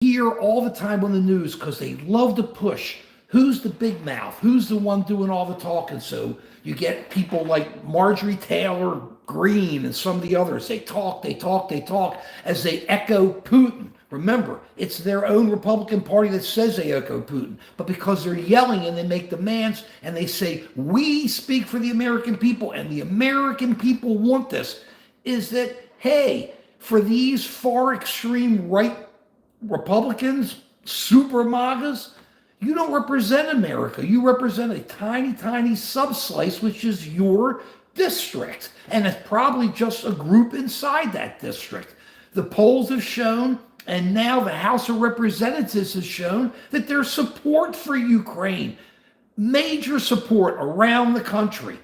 hear all the time on the news because they love to push who's the big mouth, who's the one doing all the talking. So you get people like Marjorie Taylor Greene and some of the others. They talk as they echo Putin. Remember, it's their own Republican Party that says they echo Putin. But because they're yelling and they make demands and they say, we speak for the American people and the American people want this, is that, hey, for these far extreme right Republicans, super MAGAs, you don't represent America. You represent a tiny, tiny subslice, which is your district. And it's probably just a group inside that district. The polls have shown, and now the House of Representatives has shown, that there's support for Ukraine. Major support around the country.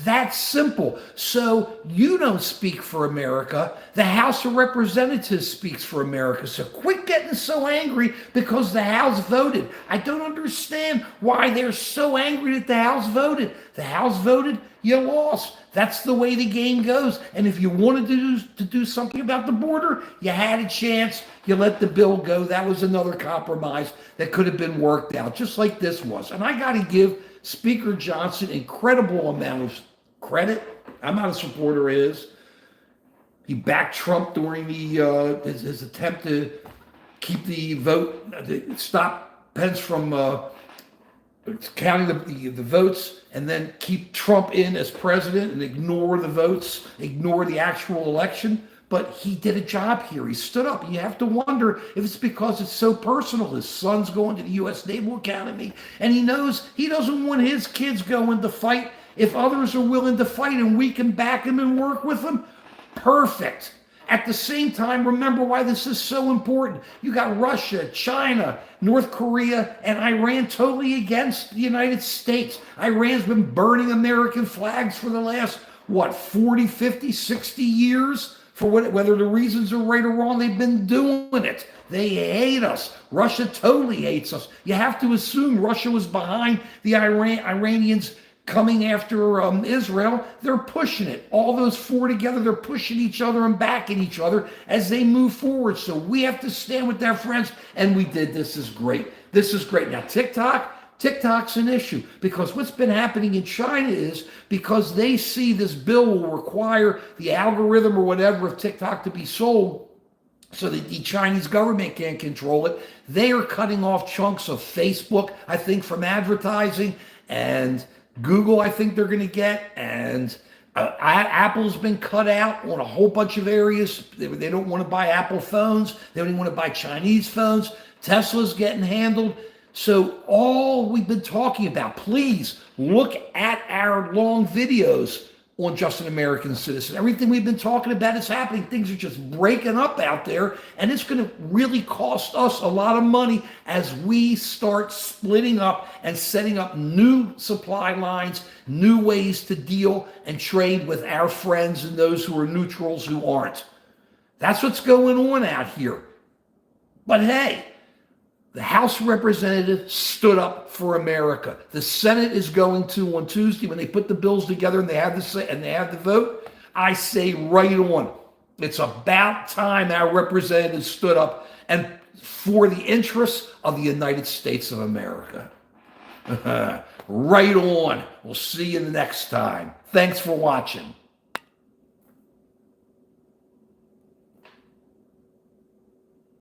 That's simple. So you don't speak for America. The House of Representatives speaks for America. So quit getting so angry because the House voted. I don't understand why they're so angry that the House voted. The House voted, you lost. That's the way the game goes. And if you wanted to do something about the border, you had a chance. You let the bill go. That was another compromise that could have been worked out, just like this was. And I got to give Speaker Johnson incredible amount of credit. I'm not a supporter of his. He backed Trump during his attempt to keep the vote, to stop Pence from counting the votes, and then keep Trump in as president and ignore the votes, ignore the actual election. But he did a job here. He stood up. You have to wonder if it's because it's so personal. His son's going to the U.S. Naval Academy, and he knows he doesn't want his kids going to fight. If others are willing to fight and we can back him and work with them, perfect. At the same time, remember why this is so important. You got Russia, China, North Korea, and Iran totally against the United States. Iran's been burning American flags for the last, 40, 50, 60 years? For whether the reasons are right or wrong, they've been doing it. They hate us. Russia totally hates us. You have to assume Russia was behind the Iranians coming after Israel. They're pushing it. All those four together, they're pushing each other and backing each other as they move forward. So we have to stand with our friends, and we did. This is great. This is great. Now, TikTok's an issue because what's been happening in China is because they see this bill will require the algorithm or whatever of TikTok to be sold so that the Chinese government can't control it. They are cutting off chunks of Facebook, I think, from advertising, and Google, I think they're going to get, and Apple's been cut out on a whole bunch of areas. They don't want to buy Apple phones. They don't even want to buy Chinese phones. Tesla's getting handled. So all we've been talking about, please look at our long videos on Just an American Citizen. Everything we've been talking about is happening. Things are just breaking up out there, and it's going to really cost us a lot of money as we start splitting up and setting up new supply lines, new ways to deal and trade with our friends and those who are neutrals who aren't. That's what's going on out here. But hey, the House of Representatives stood up for America. The Senate is going to on Tuesday when they put the bills together and they have the vote. I say right on. It's about time our representatives stood up and for the interests of the United States of America. Right on. We'll see you the next time. Thanks for watching.